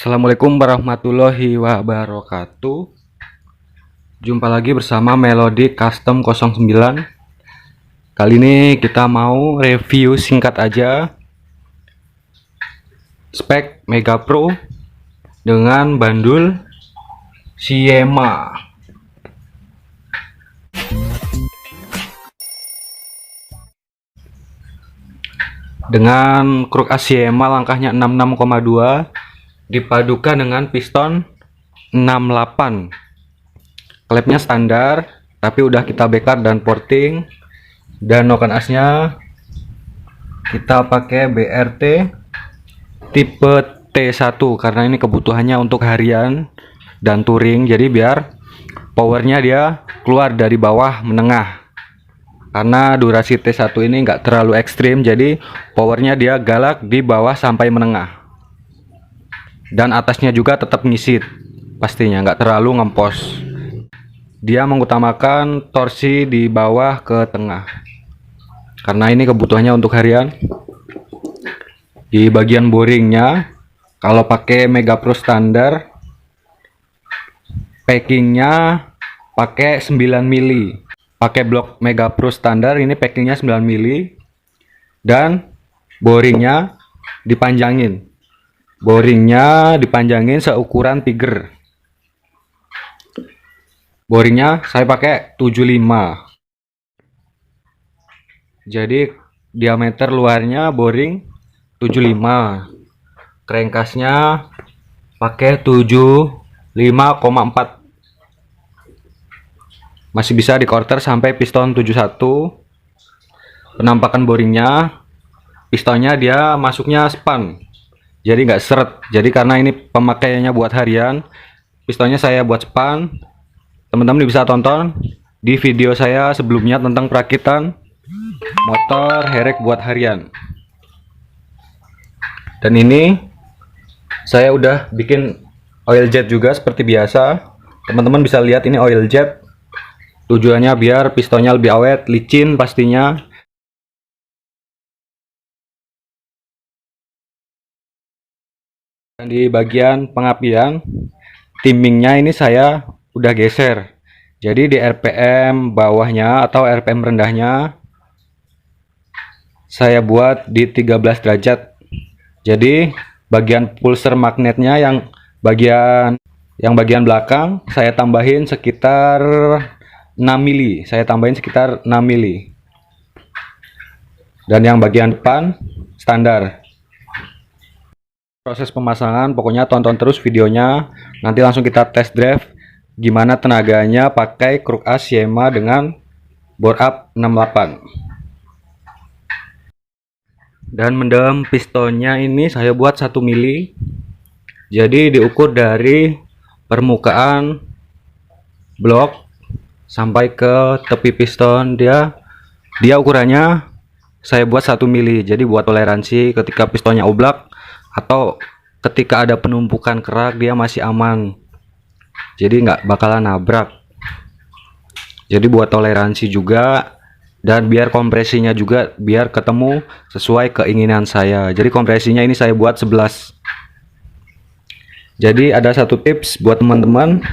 Assalamualaikum warahmatullahi wabarakatuh. Jumpa lagi bersama Melody Custom 09. Kali ini kita mau review singkat aja spek Mega Pro dengan bandul Syema. Dengan kruk Syema langkahnya 66,2 dipadukan dengan piston 68. Klepnya standar, tapi udah kita backup dan porting. Dan noken asnya kita pakai BRT tipe T1 karena ini kebutuhannya untuk harian dan touring. Jadi biar powernya dia keluar dari bawah menengah. Karena durasi T1 ini nggak terlalu ekstrim, jadi powernya dia galak di bawah sampai menengah. Dan atasnya juga tetap ngisit, pastinya nggak terlalu ngempos. Dia mengutamakan torsi di bawah ke tengah, karena ini kebutuhannya untuk harian. Di bagian boringnya, kalau pakai Mega Pro standar, packingnya pakai 9 mili. Pakai blok Mega Pro standar ini packingnya 9 mili dan boringnya dipanjangin. Boringnya dipanjangin seukuran tiger. Boringnya saya pakai 75. Jadi diameter luarnya boring 75. Crankcase-nya pakai 75,4. Masih bisa di quarter sampai piston 71. Penampakan boringnya, pistonnya dia masuknya span, jadi nggak seret. Jadi karena ini pemakaiannya buat harian, pistonnya saya buat span. Teman-teman bisa tonton di video saya sebelumnya tentang perakitan motor herek buat harian. Dan ini saya udah bikin oil jet juga seperti biasa. Teman-teman bisa lihat ini oil jet. Tujuannya biar pistonnya lebih awet, licin pastinya. Dan di bagian pengapian, timingnya ini saya udah geser. Jadi di RPM bawahnya atau RPM rendahnya saya buat di 13 derajat. Jadi bagian pulser magnetnya yang bagian belakang saya tambahin sekitar 6 mili, saya tambahin sekitar 6 mili. Dan yang bagian depan standar. Proses pemasangan pokoknya tonton terus videonya. Nanti langsung kita test drive gimana tenaganya pakai kruk as Syema dengan bore up 68. Dan mendem pistonnya ini saya buat 1 mili. Jadi diukur dari permukaan blok sampai ke tepi piston, dia ukurannya saya buat 1 mili. Jadi buat toleransi ketika pistonnya oblak atau ketika ada penumpukan kerak dia masih aman, jadi nggak bakalan nabrak. Jadi buat toleransi juga, dan biar kompresinya juga biar ketemu sesuai keinginan saya. Jadi kompresinya ini saya buat 11. Jadi ada satu tips buat teman-teman,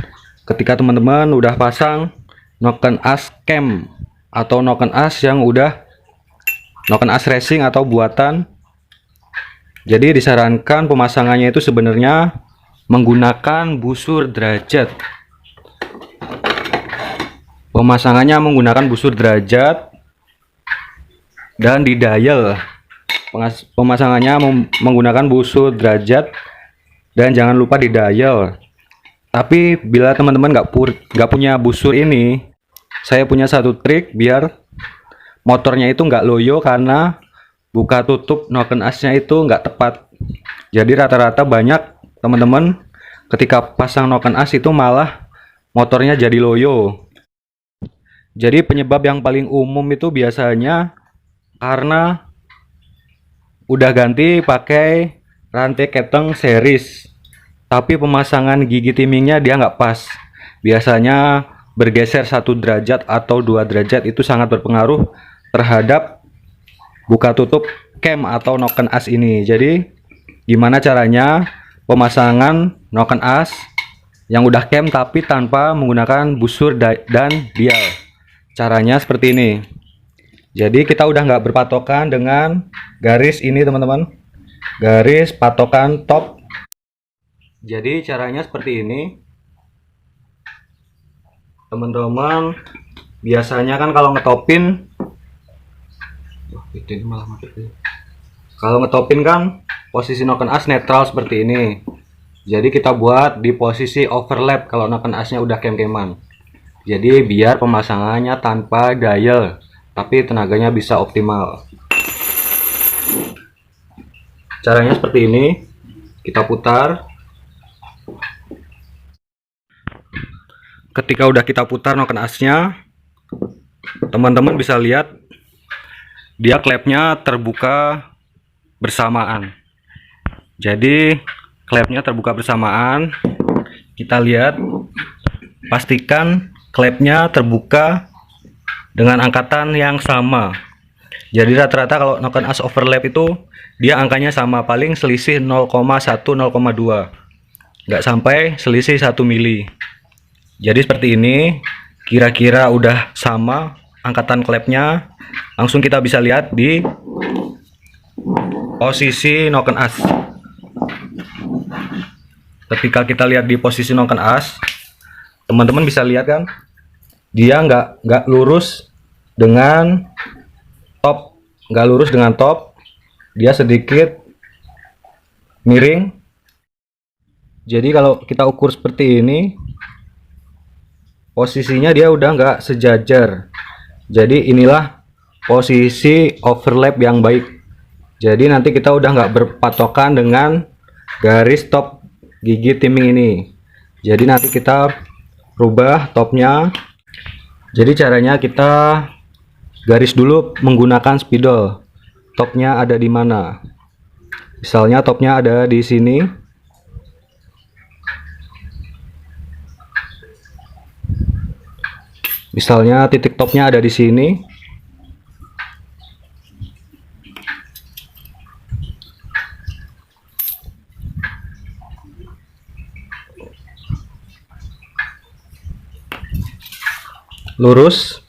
ketika teman-teman udah pasang noken as cam atau noken as yang udah noken as racing atau buatan, jadi disarankan pemasangannya itu sebenarnya menggunakan busur derajat. Pemasangannya menggunakan busur derajat dan di dial. Pemasangannya menggunakan busur derajat dan jangan lupa di dial. Tapi bila teman-teman nggak punya busur ini, saya punya satu trik biar motornya itu nggak loyo karena buka tutup noken asnya itu nggak tepat. Jadi rata-rata banyak teman-teman ketika pasang noken as itu malah motornya jadi loyo. Jadi penyebab yang paling umum itu biasanya karena udah ganti pakai rantai keteng series, tapi pemasangan gigi timingnya dia nggak pas. Biasanya bergeser 1 derajat atau 2 derajat itu sangat berpengaruh terhadap buka tutup cam atau noken as ini. Jadi gimana caranya pemasangan noken as yang udah cam tapi tanpa menggunakan busur dan dial. Caranya seperti ini. Jadi kita udah nggak berpatokan dengan garis ini teman-teman, garis patokan top. Jadi caranya seperti ini teman-teman. Biasanya kan kalau ngetopin, kalau ngetopin kan posisi noken as netral seperti ini. Jadi kita buat di posisi overlap kalau noken asnya udah kem-keman. Jadi biar pemasangannya tanpa dial, tapi tenaganya bisa optimal. Caranya seperti ini. Kita putar. Ketika udah kita putar noken asnya, teman-teman bisa lihat dia klepnya terbuka bersamaan. Jadi klepnya terbuka bersamaan. Kita lihat, pastikan klepnya terbuka dengan angkatan yang sama. Jadi rata-rata kalau noken as overlap itu dia angkanya sama, paling selisih 0,1 0,2, nggak sampai selisih 1 mili. Jadi seperti ini, kira-kira udah sama angkatan klepnya. Langsung kita bisa lihat di posisi noken as. Ketika kita lihat di posisi noken as, teman-teman bisa lihat kan, dia nggak lurus dengan top, dia sedikit miring. Jadi kalau kita ukur seperti ini, posisinya dia udah nggak sejajar. Jadi inilah posisi overlap yang baik. Jadi nanti kita udah nggak berpatokan dengan garis top gigi timing ini. Jadi nanti kita rubah topnya. Jadi caranya kita garis dulu menggunakan spidol. Topnya ada di mana? Misalnya topnya ada di sini. Misalnya titik topnya ada di sini. Lurus.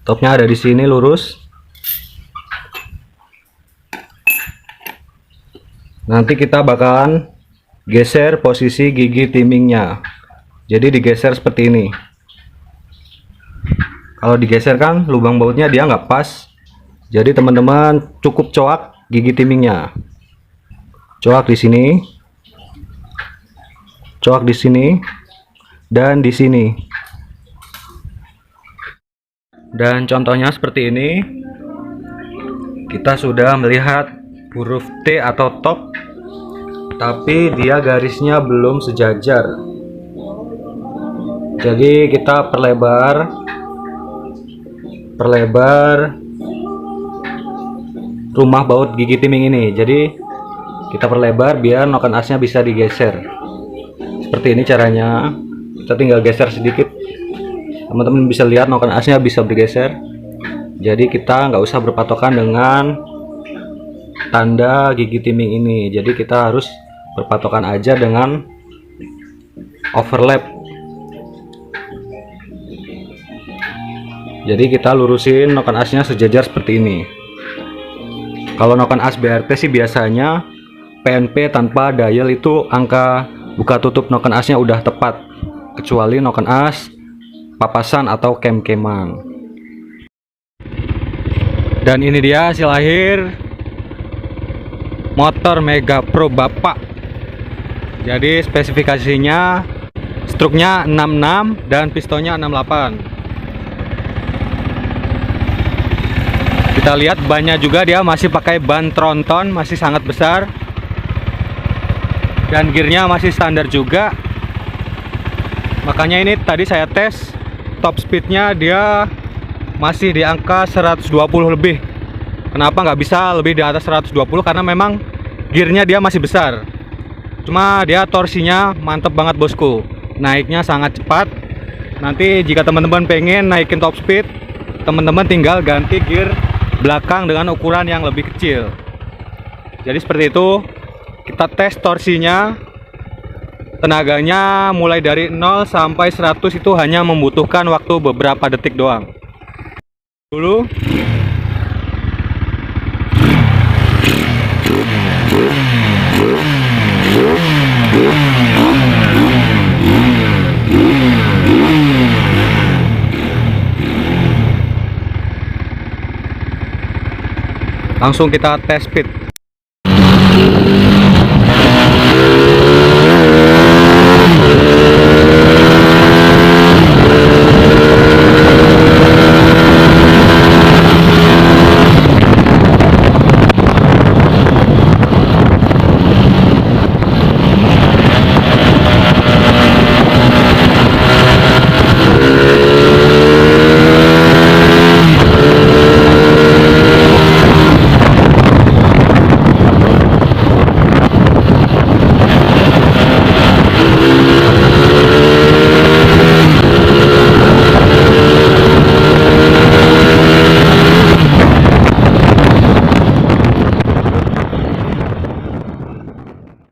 Topnya ada di sini lurus. Nanti kita bakalan geser posisi gigi timingnya. Jadi digeser seperti ini. Kalau digeser kan lubang bautnya dia nggak pas. Jadi teman-teman cukup coak gigi timingnya. Coak di sini, coak di sini, dan di sini. Dan contohnya seperti ini. Kita sudah melihat huruf T atau top, tapi dia garisnya belum sejajar. Jadi kita perlebar rumah baut gigi timing ini. Jadi kita perlebar biar noken asnya bisa digeser. Seperti ini caranya. Kita tinggal geser sedikit. Teman-teman bisa lihat noken asnya bisa bergeser. Jadi kita nggak usah berpatokan dengan tanda gigi timing ini. Jadi kita harus berpatokan aja dengan overlap. Jadi kita lurusin noken asnya sejajar seperti ini. Kalau noken as BRT sih biasanya PNP tanpa dial itu angka buka tutup noken asnya udah tepat, kecuali noken as papasan atau kem-keman. Dan ini dia hasil akhir motor Mega Pro Bapak. Jadi spesifikasinya struknya 66 dan pistonnya 68. Kita lihat bannya juga dia masih pakai ban tronton, masih sangat besar. Dan gearnya masih standar juga. Makanya ini tadi saya tes top speednya dia masih di angka 120 lebih. Kenapa nggak bisa lebih di atas 120? Karena memang gearnya dia masih besar. Cuma dia torsinya mantep banget bosku. Naiknya sangat cepat. Nanti jika teman-teman pengen naikin top speed, teman-teman tinggal ganti gear belakang dengan ukuran yang lebih kecil. Jadi seperti itu. Kita tes torsinya. Tenaganya mulai dari 0 sampai 100 itu hanya membutuhkan waktu beberapa detik doang. Dulu. Langsung kita tes speed.